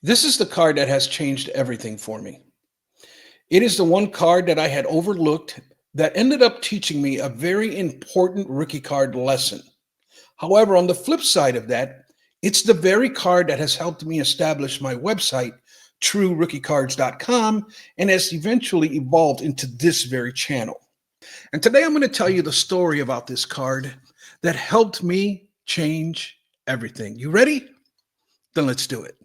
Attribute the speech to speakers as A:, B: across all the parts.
A: This is the card that has changed everything for me. It is the one card that I had overlooked that ended up teaching me a very important rookie card lesson. However, on the flip side of that, it's the very card that has helped me establish my website, truerookiecards.com, and has eventually evolved into this very channel. And today I'm going to tell you the story about this card that helped me change everything. You ready? Then let's do it.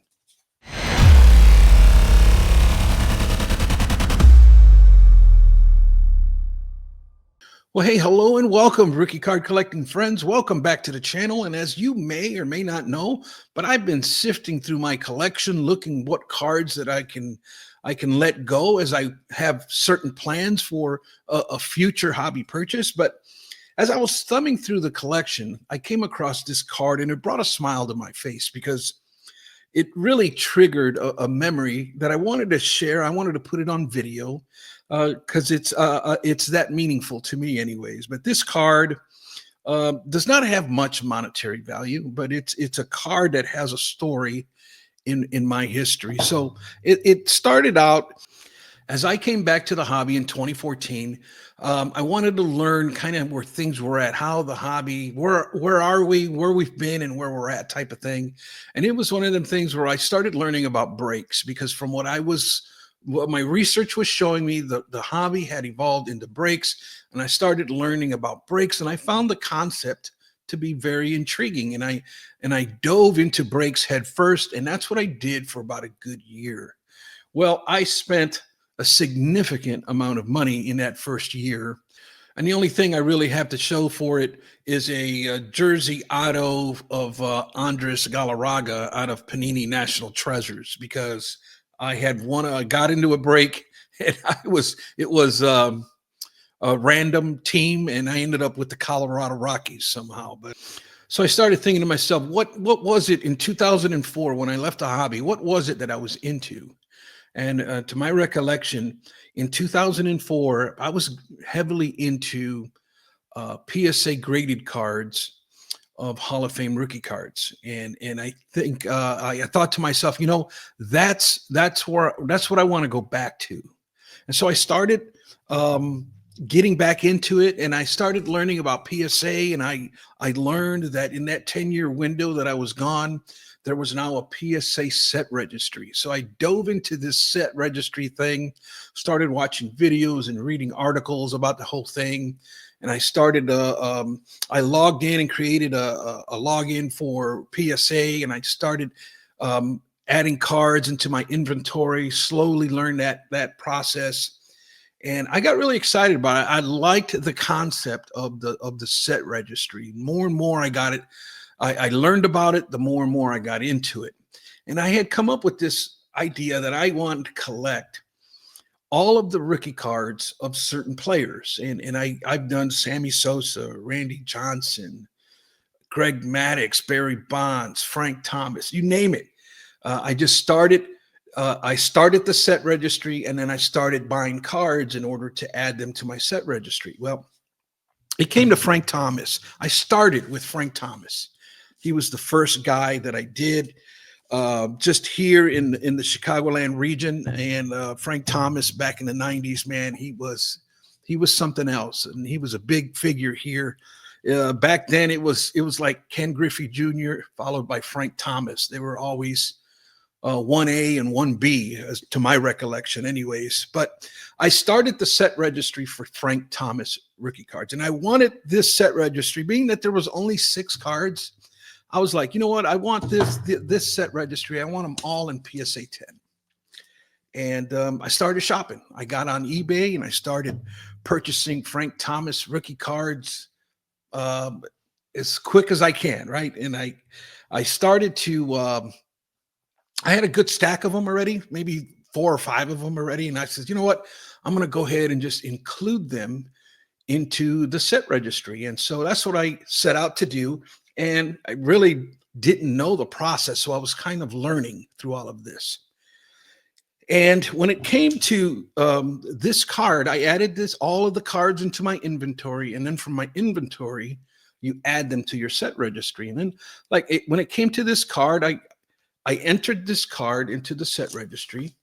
A: Well, hey, hello and welcome, rookie card collecting friends. Welcome back to the channel. And as you may or may not know, but I've been sifting through my collection, looking what cards that I can let go as I have certain plans for a future hobby purchase. But as I was thumbing through the collection, I came across this card and it brought a smile to my face because it really triggered a memory that I wanted to share. I wanted to put it on video because it's that meaningful to me, anyways. But this card does not have much monetary value, but it's a card that has a story in my history. So it started out as I came back to the hobby in 2014. I wanted to learn kind of where things were at, how the hobby, where are we, where we've been, and where we're at, type of thing. And it was one of them things where I started learning about breaks because from what my research was showing me, the hobby had evolved into breaks, and I started learning about breaks, and I found the concept to be very intriguing, and I dove into breaks head first, and that's what I did for about a good year. Well, I spent a significant amount of money in that first year. And the only thing I really have to show for it is a jersey auto of Andres Galarraga out of Panini National Treasures because I had got into a break and it was a random team and I ended up with the Colorado Rockies somehow. But so I started thinking to myself, what was it in 2004 when I left the hobby? What was it that I was into? And to my recollection, in 2004, I was heavily into PSA graded cards of Hall of Fame rookie cards, and I think I thought to myself, that's what I want to go back to, and so I started getting back into it, and I started learning about PSA, and I learned that in that 10-year window that I was gone, there was now a PSA set registry. So I dove into this set registry thing, started watching videos and reading articles about the whole thing. And I logged in and created a login for PSA. And I started adding cards into my inventory, slowly learned that process. And I got really excited about it. I liked the concept of the set registry. More and more I got it. I learned about it, the more and more I got into it. And I had come up with this idea that I wanted to collect all of the rookie cards of certain players. And I've done Sammy Sosa, Randy Johnson, Greg Maddux, Barry Bonds, Frank Thomas, you name it. I started the set registry, and then I started buying cards in order to add them to my set registry. Well, it came to Frank Thomas. I started with Frank Thomas. He was the first guy that I did just here in the Chicagoland region. And Frank Thomas back in the 90s, man, he was something else, and he was a big figure here. Back then, it was like Ken Griffey Jr. followed by Frank Thomas. They were always 1A and 1B, as to my recollection, anyways. But I started the set registry for Frank Thomas rookie cards, and I wanted this set registry, being that there was only 6 cards. I was like, you know what? I want this set registry. I want them all in PSA 10. And I started shopping. I got on eBay and I started purchasing Frank Thomas rookie cards as quick as I can, right? And I started to I had a good stack of them already, maybe 4 or 5 of them already. And I said, you know what? I'm going to go ahead and just include them into the set registry. And so that's what I set out to do. And I really didn't know the process. So I was kind of learning through all of this. And when it came to this card, I added all of the cards into my inventory. And then from my inventory, you add them to your set registry. And then when it came to this card, I entered this card into the set registry,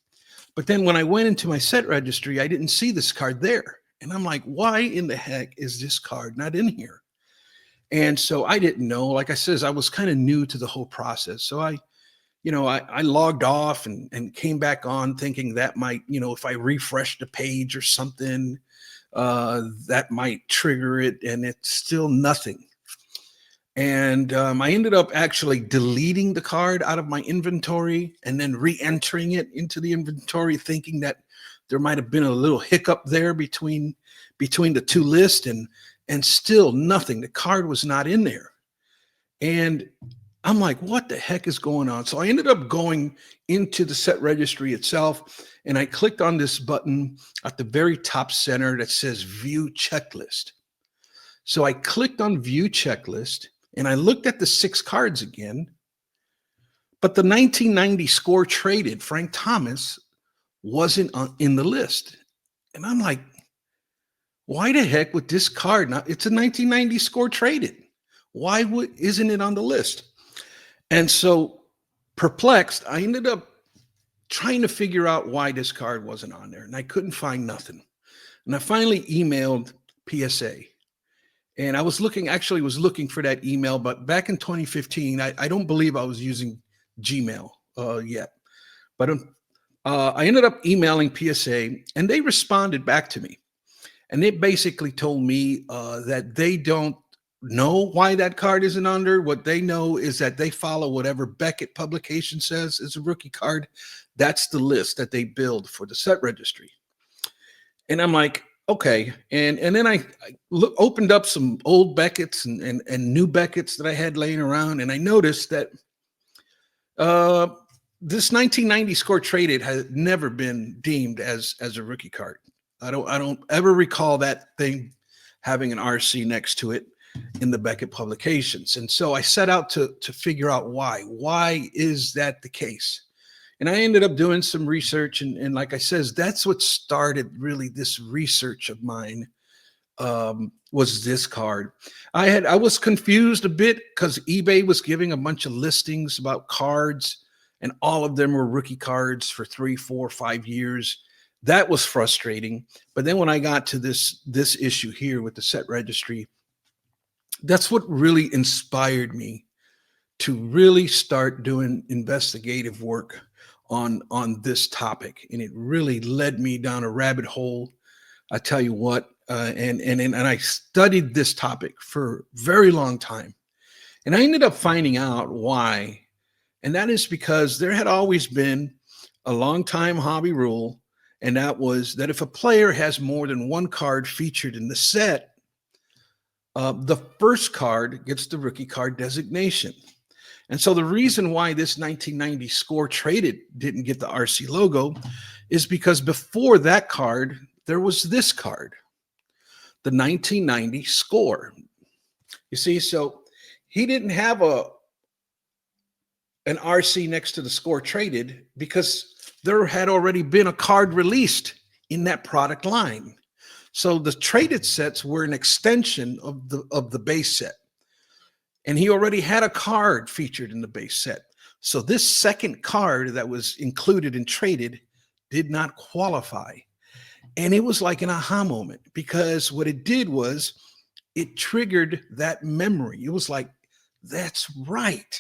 A: but then when I went into my set registry, I didn't see this card there. And I'm like, why in the heck is this card not in here? And so I didn't know. Like I says, I was kind of new to the whole process. So I logged off and came back on thinking that might, if I refresh the page or something, that might trigger it. And it's still nothing. And I ended up actually deleting the card out of my inventory and then re-entering it into the inventory, thinking that there might have been a little hiccup there between the two lists, and still nothing. The card was not in there. And I'm like, what the heck is going on? So I ended up going into the set registry itself, and I clicked on this button at the very top center that says View Checklist. So I clicked on View Checklist, and I looked at the 6 cards again, but the 1990 score traded Frank Thomas wasn't in the list. And I'm like, why the heck would this card not? It's a 1990 score traded. Why isn't it on the list? And so perplexed, I ended up trying to figure out why this card wasn't on there, and I couldn't find nothing. And I finally emailed PSA. And I was looking for that email, but back in 2015, I don't believe I was using Gmail yet. But I ended up emailing PSA, and they responded back to me. And they basically told me that they don't know why that card isn't under. What they know is that they follow whatever Beckett publication says is a rookie card. That's the list that they build for the set registry. And I'm like, okay. And then I opened up some old Beckett's and new Beckett's that I had laying around, and I noticed that this 1990 score traded has never been deemed as a rookie card. I don't ever recall that thing having an RC next to it in the Beckett publications. And so I set out to figure out why. Why is that the case? And I ended up doing some research, and like I says, that's what started really this research of mine, was this card. I was confused a bit because eBay was giving a bunch of listings about cards, and all of them were rookie cards for 3, 4, 5 years. That was frustrating. But then when I got to this issue here with the set registry, that's what really inspired me to really start doing investigative work on this topic. And it really led me down a rabbit hole. I tell you what, and I studied this topic for a very long time. And I ended up finding out why. And that is because there had always been a long time hobby rule. And that was that if a player has more than one card featured in the set, the first card gets the rookie card designation. And so the reason why this 1990 score traded didn't get the RC logo is because before that card, there was this card, the 1990 score. You see, so he didn't have an RC next to the score traded because there had already been a card released in that product line. So the traded sets were an extension of the base set. And he already had a card featured in the base set. So this second card that was included and traded did not qualify. And it was like an aha moment, because what it did was it triggered that memory. It was like, that's right.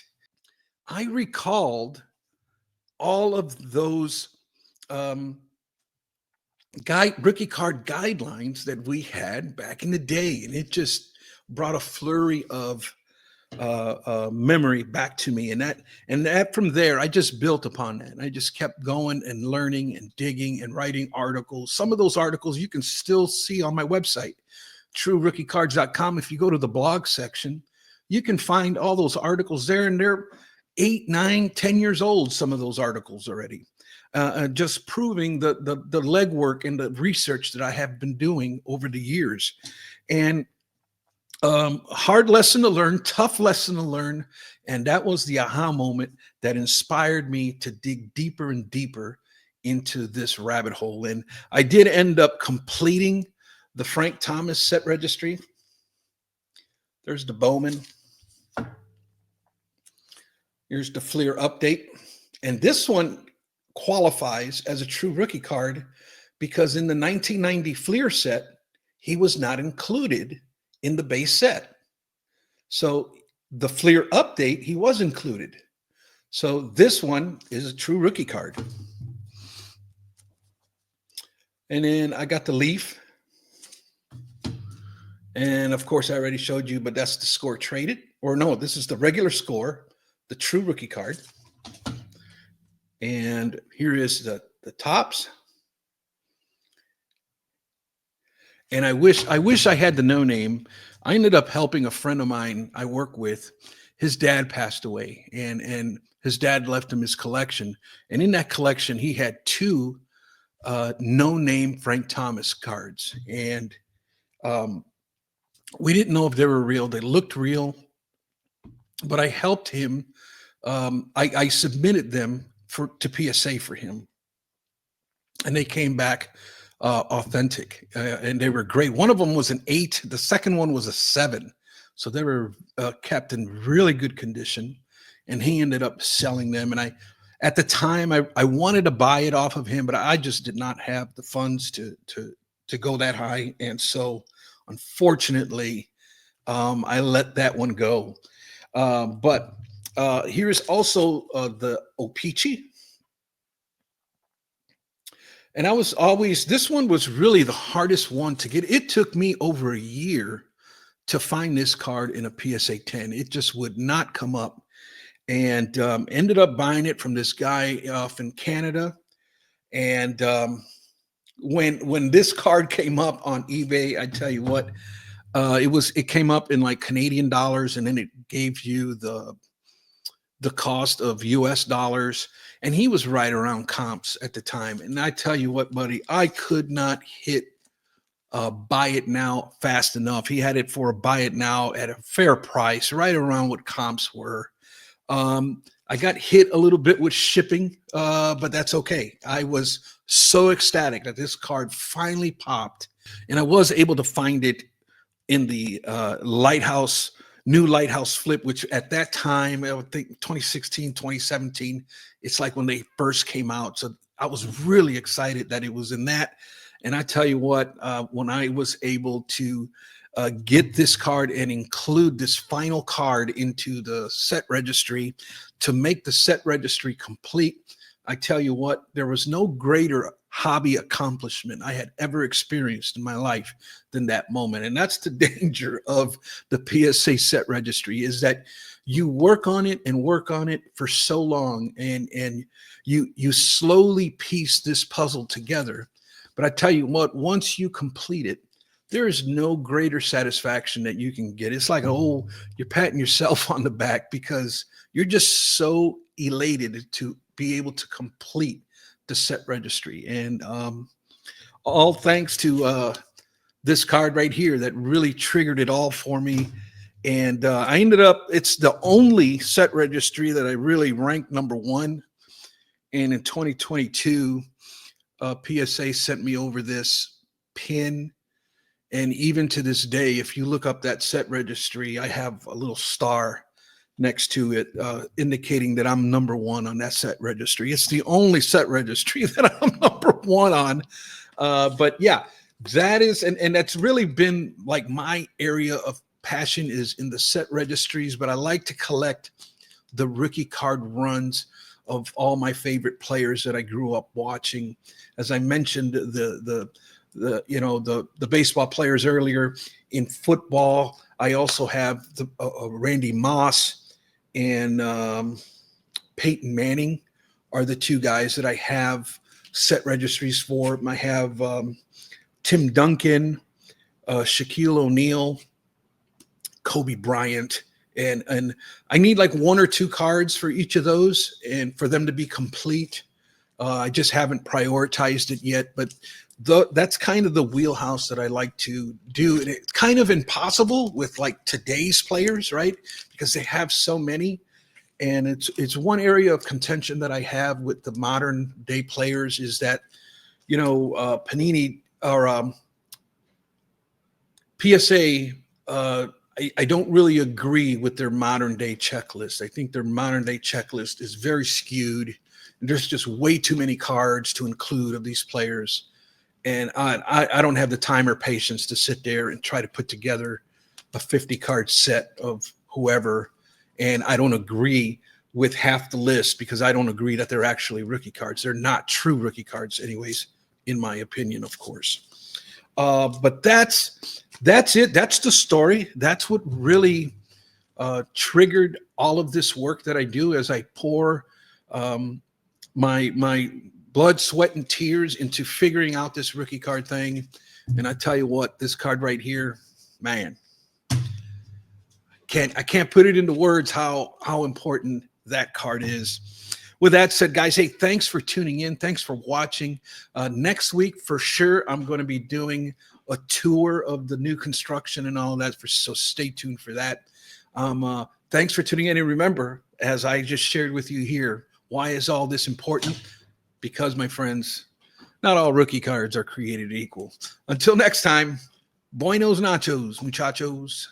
A: I recalled all of those rookie card guidelines that we had back in the day. And it just brought a flurry of memory back to me, and that from there I just built upon that. And I just kept going and learning and digging and writing articles. Some of those articles you can still see on my website, truerookiecards.com. If you go to the blog section, you can find all those articles there, and they're 8, 9, 10 years old, some of those articles already, just proving the legwork and the research that I have been doing over the years. And hard lesson to learn, tough lesson to learn. And that was the aha moment that inspired me to dig deeper and deeper into this rabbit hole. And I did end up completing the Frank Thomas set registry. There's the Bowman. Here's the Fleer update. And this one qualifies as a true rookie card because in the 1990 Fleer set, he was not included in the base set. So the Fleer update, he was included. So this one is a true rookie card. And then I got the Leaf. And of course, I already showed you, but that's the score traded. Or no, this is the regular score, the true rookie card. And here is the tops. And I wish I had the no name. I ended up helping a friend of mine I work with. His dad passed away, and his dad left him his collection. And in that collection, he had two no name Frank Thomas cards. And we didn't know if they were real. They looked real, but I helped him. I submitted them to PSA for him, and they came back authentic, and they were great. One of them was an 8. The second one was a 7. So they were kept in really good condition, and he ended up selling them. And at the time, I wanted to buy it off of him, but I just did not have the funds to go that high. And so, unfortunately, I let that one go. But here's also the O-Pee-Chee. And this one was really the hardest one to get. It took me over a year to find this card in a PSA 10. It just would not come up. And ended up buying it from this guy off in Canada. And when this card came up on eBay, I tell you what, it came up in like Canadian dollars, and then it gave you the cost of US dollars. And he was right around comps at the time. And I tell you what, buddy, I could not hit buy it now fast enough. He had it for a buy it now at a fair price, right around what comps were. I got hit a little bit with shipping, but that's okay. I was so ecstatic that this card finally popped, and I was able to find it in the new Lighthouse flip, which at that time, I would think 2016, 2017, it's like when they first came out. So I was really excited that it was in that. And I tell you what, when I was able to get this card and include this final card into the set registry to make the set registry complete, I tell you what, there was no greater hobby accomplishment I had ever experienced in my life than that moment. And that's the danger of the PSA set registry, is that you work on it and work on it for so long, and you slowly piece this puzzle together. But I tell you what, once you complete it, there is no greater satisfaction that you can get. It's like, oh, you're patting yourself on the back because you're just so elated to be able to complete the set registry. And all thanks to this card right here that really triggered it all for me. And I ended up, it's the only set registry that I really ranked number one. And in 2022, PSA sent me over this pin. And even to this day, if you look up that set registry, I have a little star next to it, indicating that I'm number one on that set registry. It's the only set registry that I'm number one on. But yeah, that is, and that's really been like my area of passion, is in the set registries. But I like to collect the rookie card runs of all my favorite players that I grew up watching. As I mentioned, the baseball players earlier. In football, I also have the Randy Moss and Peyton Manning are the two guys that I have set registries for. I have Tim Duncan, Shaquille O'Neal, Kobe Bryant, and I need like one or two cards for each of those, and for them to be complete. I just haven't prioritized it yet, but that's kind of the wheelhouse that I like to do. And it's kind of impossible with like today's players, right? Because they have so many. And it's one area of contention that I have with the modern day players, is that, Panini or PSA, I don't really agree with their modern day checklist. I think their modern day checklist is very skewed. There's just way too many cards to include of these players. And I don't have the time or patience to sit there and try to put together a 50 card set of whoever. And I don't agree with half the list because I don't agree that they're actually rookie cards. They're not true rookie cards anyways, in my opinion, of course. But that's it. That's the story. That's what really triggered all of this work that I do as I pour my blood, sweat, and tears into figuring out this rookie card thing. And I tell you what, this card right here, man, I can't put it into words how important that card is. With that said, guys, hey, thanks for tuning in. Thanks for watching. Next week, for sure, I'm going to be doing a tour of the new construction and all of that. So stay tuned for that. Thanks for tuning in. And remember, as I just shared with you here, why is all this important? Because, my friends, not all rookie cards are created equal. Until next time, buenos nachos, muchachos.